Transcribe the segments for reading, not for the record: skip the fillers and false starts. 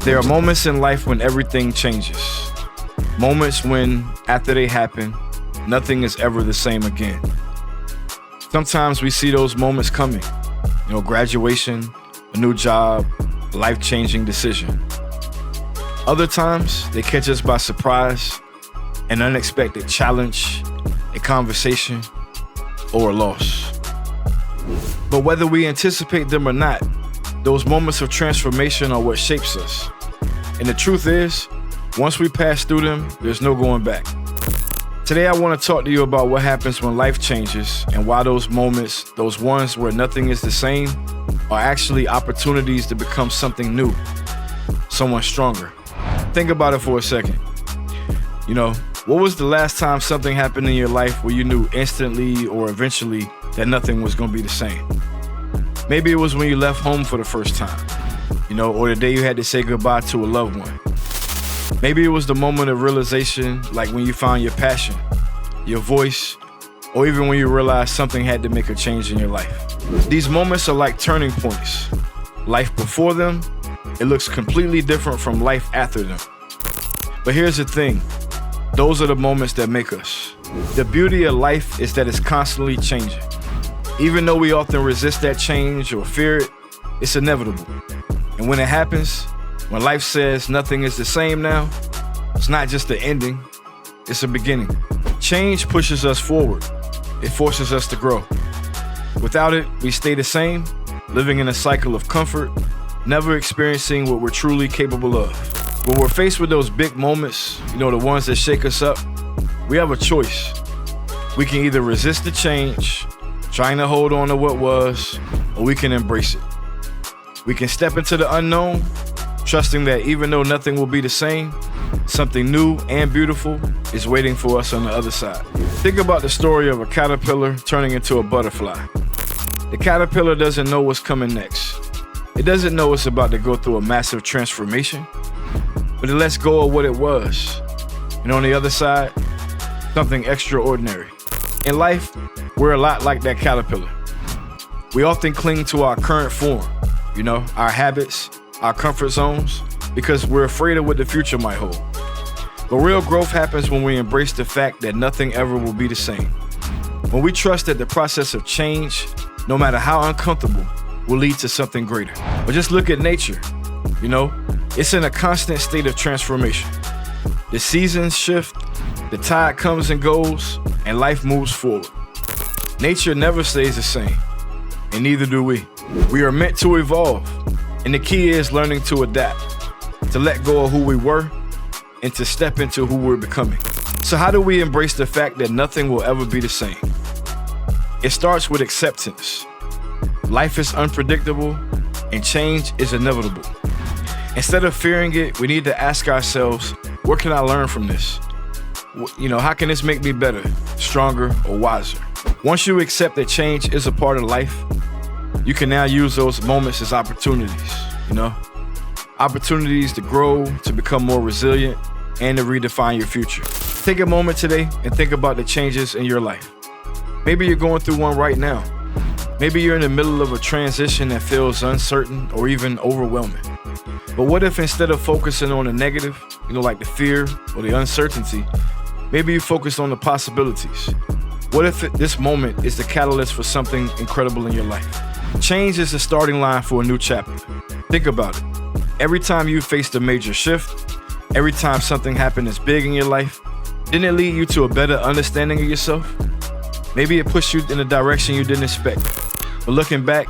There are moments in life when everything changes. Moments when, after they happen, nothing is ever the same again. Sometimes we see those moments coming. Graduation, a new job, a life-changing decision. Other times, they catch us by surprise, an unexpected challenge, a conversation, or a loss. But whether we anticipate them or not, those moments of transformation are what shapes us. And the truth is, once we pass through them, there's no going back. Today, I want to talk to you about what happens when life changes and why those moments, those ones where nothing is the same, are actually opportunities to become something new, someone stronger. Think about it for a second. What was the last time something happened in your life where you knew instantly or eventually that nothing was going to be the same? Maybe it was when you left home for the first time, or the day you had to say goodbye to a loved one. Maybe it was the moment of realization, like when you found your passion, your voice, or even when you realized something had to make a change in your life. These moments are like turning points. Life before them, it looks completely different from life after them. But here's the thing, those are the moments that make us. The beauty of life is that it's constantly changing. Even though we often resist that change or fear it, it's inevitable. And when it happens, when life says nothing is the same now, it's not just the ending, it's a beginning. Change pushes us forward. It forces us to grow. Without it, we stay the same, living in a cycle of comfort, never experiencing what we're truly capable of. When we're faced with those big moments, the ones that shake us up, we have a choice. We can either resist the change, trying to hold on to what was, or we can embrace it. We can step into the unknown, trusting that even though nothing will be the same, something new and beautiful is waiting for us on the other side. Think about the story of a caterpillar turning into a butterfly. The caterpillar doesn't know what's coming next. It doesn't know it's about to go through a massive transformation, but it lets go of what it was. And on the other side, something extraordinary. In life, we're a lot like that caterpillar. We often cling to our current form, our habits, our comfort zones, because we're afraid of what the future might hold. But real growth happens when we embrace the fact that nothing ever will be the same. When we trust that the process of change, no matter how uncomfortable, will lead to something greater. But just look at nature, it's in a constant state of transformation. The seasons shift, the tide comes and goes, and life moves forward. Nature never stays the same, and neither do we. We are meant to evolve, and the key is learning to adapt, to let go of who we were, and to step into who we're becoming. So how do we embrace the fact that nothing will ever be the same? It starts with acceptance. Life is unpredictable, and change is inevitable. Instead of fearing it, we need to ask ourselves, what can I learn from this? How can this make me better, stronger, or wiser? Once you accept that change is a part of life, you can now use those moments as opportunities, Opportunities to grow, to become more resilient, and to redefine your future. Take a moment today and think about the changes in your life. Maybe you're going through one right now. Maybe you're in the middle of a transition that feels uncertain or even overwhelming. But what if instead of focusing on the negative, like the fear or the uncertainty, maybe you focus on the possibilities? What if this moment is the catalyst for something incredible in your life? Change is the starting line for a new chapter. Think about it. Every time you faced a major shift, every time something happened that's big in your life, didn't it lead you to a better understanding of yourself? Maybe it pushed you in a direction you didn't expect. But looking back,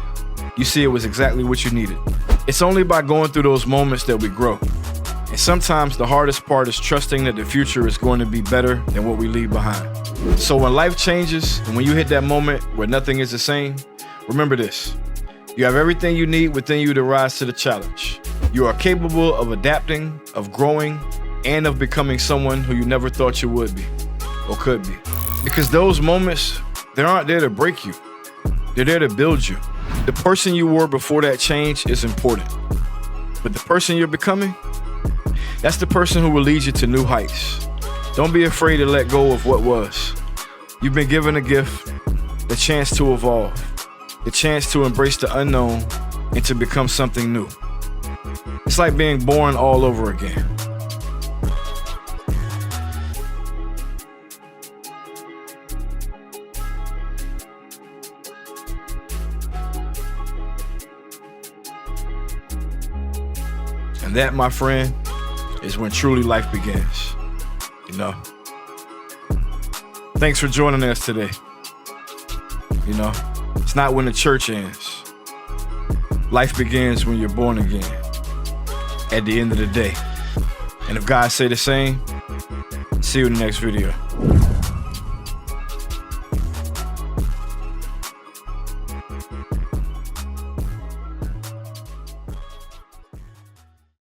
you see it was exactly what you needed. It's only by going through those moments that we grow. And sometimes the hardest part is trusting that the future is going to be better than what we leave behind. So when life changes, and when you hit that moment where nothing is the same, remember this. You have everything you need within you to rise to the challenge. You are capable of adapting, of growing, and of becoming someone who you never thought you would be or could be. Because those moments, they aren't there to break you. They're there to build you. The person you were before that change is important. But the person you're becoming, that's the person who will lead you to new heights. Don't be afraid to let go of what was. You've been given a gift, the chance to evolve, the chance to embrace the unknown and to become something new. It's like being born all over again. And that, my friend, is when truly life begins. You know? Thanks for joining us today. You know, it's not when the church ends. Life begins when you're born again. At the end of the day. And if God say the same, see you in the next video.